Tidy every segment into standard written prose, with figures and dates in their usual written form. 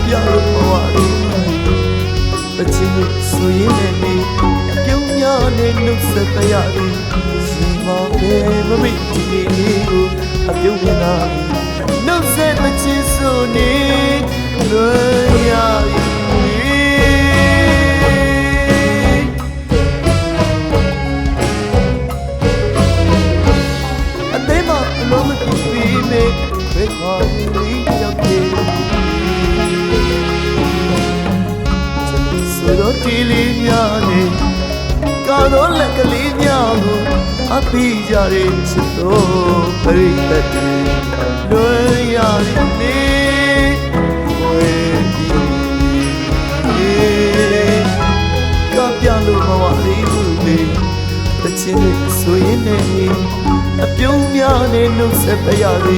ပြောင်းလို့ဘဝလေးအချင်းချင်းဆိုရင်လည်းပြုံးများနဲ့နှုတ်ဆက်ပြရတယ်ရှင်မောင်ပဲမမိဒီလေးကိုအပြုံးနေတာနှုတ်ဆက်မချစ်ဆိုနေလွယ်ရအသေးမအလုံးမပြည့်နေဘယ်ခေါ်လေးရောက်ပြေဆိုတော့ဒီလေးများနေကတော့လက်ကလေးများကိုအပိကြတဲ့ချစ်တော်ပရိသတ်တွေလွယ်ရနေဝေဒီကပြလို့ဘဝလေးကိုလေတချင်လေးဆိုရင်လည်းအပြုံးများနဲ့နှုတ်ဆက်ပြရလေ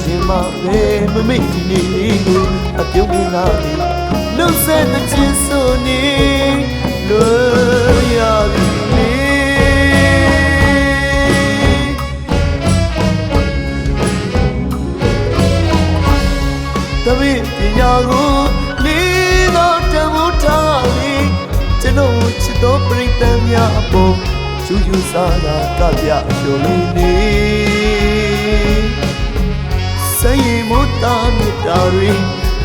ရှင်မပဲမမိတ်ဒီနေ့လေးကိုအပြုံးများလာလေနှုတ်ဆက်တဲ့ချစ်ဆိုနေလွယ်ရနေတပည့်ပညာကိုလေးတော့တမိုးထားလေကျွန်တော်ချစ်တော်ပရိသတ်များအပေါ်ချူချူစားတာကပြအဖြိုလေးနေစိတ်ရင်မို့တာမြတ်တာတွေ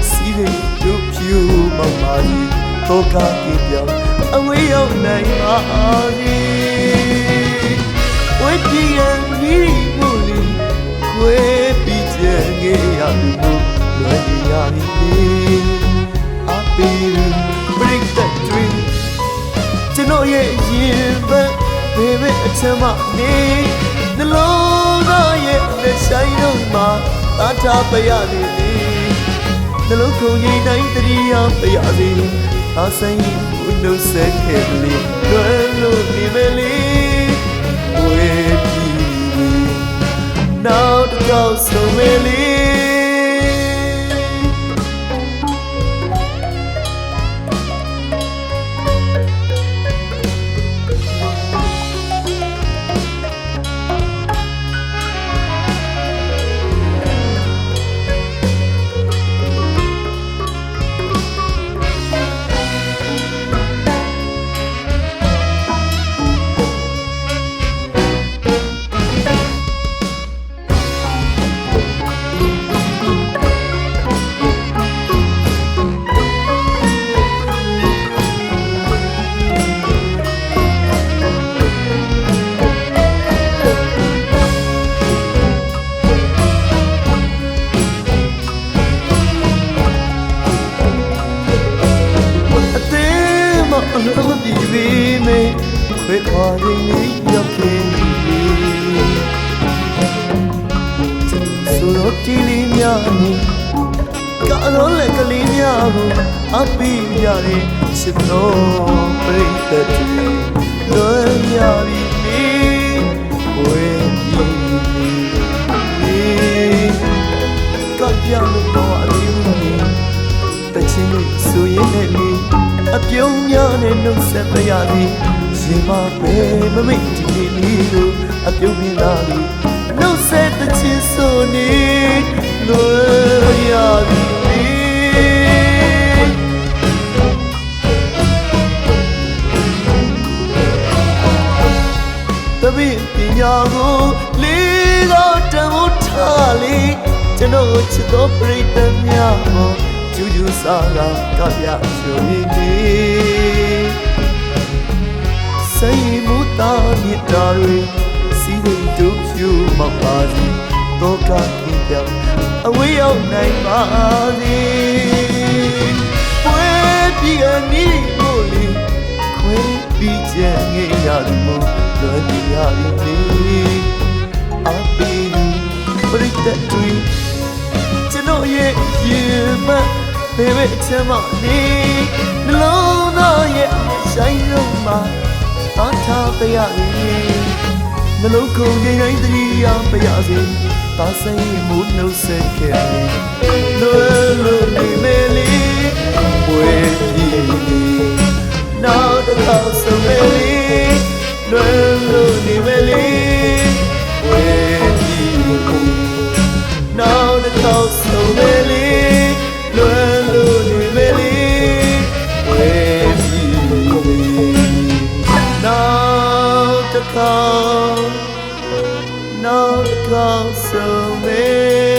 စီးတဲ့ဒုဖြူမမကြီးတော့ကပြေပြောင်းအဝေးရောက်နိုင်ပါစေဝိပီယံမိမှုလေးဝေပြီးကျန်ခဲ့ရလို့လွယ်ရည်အပီ break that dream ကျွန်တော်ရဲ့ရင်ဘက်ဘေဘေအချမ်းမနေနှလုံးသားရဲ့လက်ဆိုင်တော့မှာသာထားပရသည်လေနှလုံးခုန်ရင်တိုင်းတရိယာပရသည်သာဆိုင်ဘုနှုတ်ဆက်ခဲ့လေလွယ်လို့နေမလေဝေးပြီးနောက်တော့ဆုံးမလေးအလုံးမပြည့်ပေမဲ့ခွဲခွာရင်းလေးရောက်ခဲ့ပြီဆိုတော့ဒီလေးများနေကတော့လက်ကလေးများကိုအပိရတဲ့ချစ်တော်ပရိသတ်တွေလွယ်ရပြီဝေးပြီးကပြလို့တော့အလေးဦးတချင်လေးဆိုရင်လည်းအပြုံးများနဲ့နှုတ်ဆက်ပြရသည်ရှင်မပဲမမိတ်ဒီနေ့လေးကိုအပြုံးများလာသည်နှုတ်ဆက်တဲ့ချစ်ဆိုနေလွယ်ရသည်တပည့်ပညာကိုလေးတော့တမိုးထားလေကျွန်တော်ချစ်တော်ပရိသတ်များကိုကျူးကျူးစားလာကပြဖြိုနေနေစိတ်မူတာမြတ်တာတွေစီးတဲ့ဒုဖြူမပါစီတော့ကပြေပြောင်းအဝေးရောက်နိုင်ပါစေပွဲပြီးအနည်းကိုလေခွဲပြီးကျန်ခဲ့ရတယ်မို့လွယ်ပြရလေအပီပရိသတ်တွေကျွန်တော်ရဲ့ရင်မဘေဘေအချမ်းမနေနှလုံးသားရဲ့ဆိုင်လုံးမှာသာထားပရလေနှလုံးခုန်ရင်တိုင်းတရိယာပရစေသာဆိုင်မှုနှုတ်ဆက်ခဲ့လွယ်လို့နေမေလေးဝေးပြီးနောက်တော့ဆုံးမေလေးလွယ်လို့နေမေလေးဝေးပြီးနောက်တော့ဆုံးမေလေးလွယ်လို့နေ ကောင်းဆုံး